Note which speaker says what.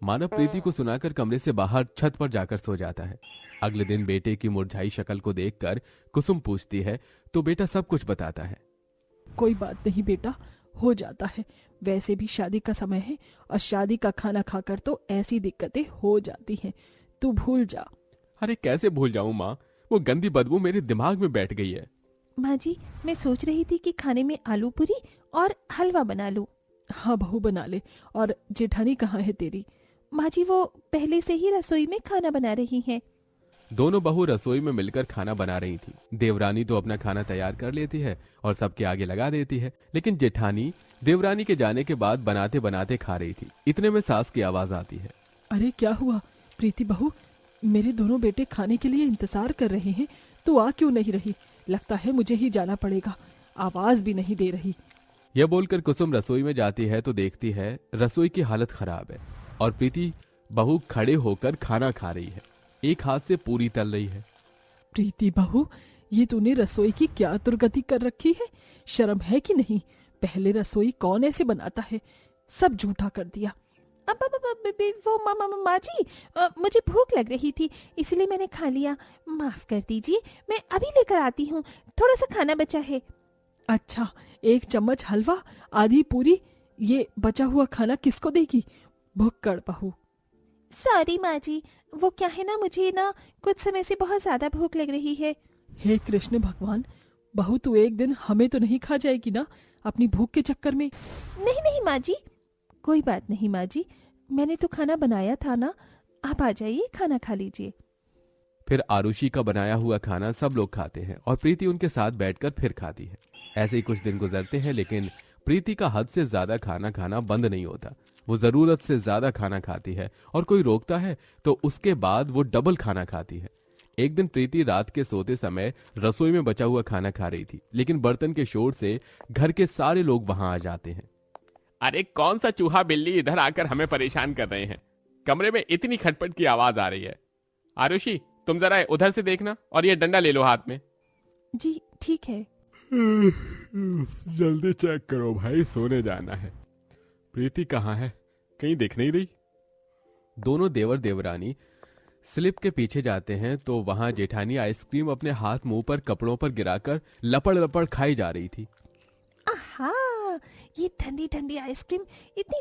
Speaker 1: मानव प्रीति को सुनाकर कमरे से बाहर छत पर जाकर सो जाता है। अगले दिन बेटे की मुरझाई शक्ल को देखकर कुसुम पूछती है तो बेटा सब कुछ बताता है।
Speaker 2: कोई बात नहीं बेटा, हो जाता है। वैसे भी शादी का समय है और शादी का खाना खाकर तो ऐसी दिक्कतें हो जाती हैं। तू भूल जा।
Speaker 1: अरे कैसे भूल जाऊं माँ, वो गंदी बदबू मेरे दिमाग में बैठ गई है।
Speaker 3: माँ जी, मैं सोच रही थी कि खाने में आलू पूरी और हलवा बना लूं।
Speaker 2: हाँ बहू, बना ले। और जेठानी कहाँ है तेरी?
Speaker 3: माँ जी, वो पहले से ही रसोई में खाना बना रही हैं।
Speaker 1: दोनों बहू रसोई में मिलकर खाना बना रही थी। देवरानी तो अपना खाना तैयार कर लेती है और सबके आगे लगा देती है, लेकिन जेठानी देवरानी के जाने के बाद बनाते बनाते खा रही थी। इतने में सास की आवाज आती है।
Speaker 2: अरे क्या हुआ प्रीति बहू? मेरे दोनों बेटे खाने के लिए इंतजार कर रहे हैं, तू आ क्यों नहीं रही? लगता है मुझे ही जाना पड़ेगा। आवाज भी नहीं दे रही।
Speaker 1: यह बोलकर कुसुम रसोई में जाती है तो देखती है रसोई की हालत खराब है और प्रीति बहू खड़े होकर खाना खा रही है। एक हाथ से पूरी तल रही है।
Speaker 2: प्रीति बहू, ये तूने रसोई की क्या दुर्गति कर रखी है? शर्म है कि नहीं? पहले रसोई कौन ऐसे बनाता है? सब झूठा कर दिया।
Speaker 3: वो माँ जी, मुझे भूख लग रही थी इसलिए मैंने खा लिया। माफ कर दीजिए, मैं अभी लेकर आती हूँ। थोड़ा सा खाना बचा है।
Speaker 2: अच्छा, 1 चम्मच हलवा, आधी पूरी, ये बचा हुआ खाना किसको देगी? भुक्कड़ बहू।
Speaker 3: सॉरी माँ जी, वो क्या है ना, मुझे ना कुछ समय से बहुत ज्यादा भूख लग रही है।
Speaker 2: हे कृष्ण भगवान, बहू तू एक दिन हमें तो नहीं खा जाएगी ना अपनी भूख के चक्कर में?
Speaker 3: नहीं नहीं माँ जी, कोई बात नहीं माँ जी, मैंने तो खाना बनाया था ना। आप आ जाइए, खाना खा लीजिए।
Speaker 1: फिर आरुषि का बनाया हुआ खाना सब लोग खाते हैं और प्रीति उनके साथ बैठकर फिर खाती है। ऐसे ही कुछ दिन गुजरते हैं, लेकिन प्रीति का हद से ज्यादा खाना खाना बंद नहीं होता। वो जरूरत से ज्यादा खाना खाती है और कोई रोकता है तो उसके बाद वो डबल खाना खाती है। एक दिन प्रीति रात के सोते समय रसोई में बचा हुआ खाना खा रही थी, लेकिन बर्तन के शोर से घर के सारे लोग वहां आ जाते हैं। अरे कौन सा चूहा बिल्ली इधर आकर हमें परेशान कर रहे हैं? कमरे में इतनी खटपट की आवाज आ रही है। आरुषि, तुम जरा उधर से देखना और ये डंडा ले लो हाथ में।
Speaker 3: जी ठीक है।
Speaker 1: जल्दी चेक करो भाई, सोने जाना है। प्रीति कहाँ है? कहीं दिख नहीं रही। दोनों देवर देवरानी स्लिप के पीछे जाते हैं तो वहां जेठानी आइसक्रीम अपने हाथ मुंह पर कपड़ों पर गिराकर लपड़ लपड़ खाई जा रही थी।
Speaker 3: आहा, ये ठंडी ठंडी आइसक्रीम इतनी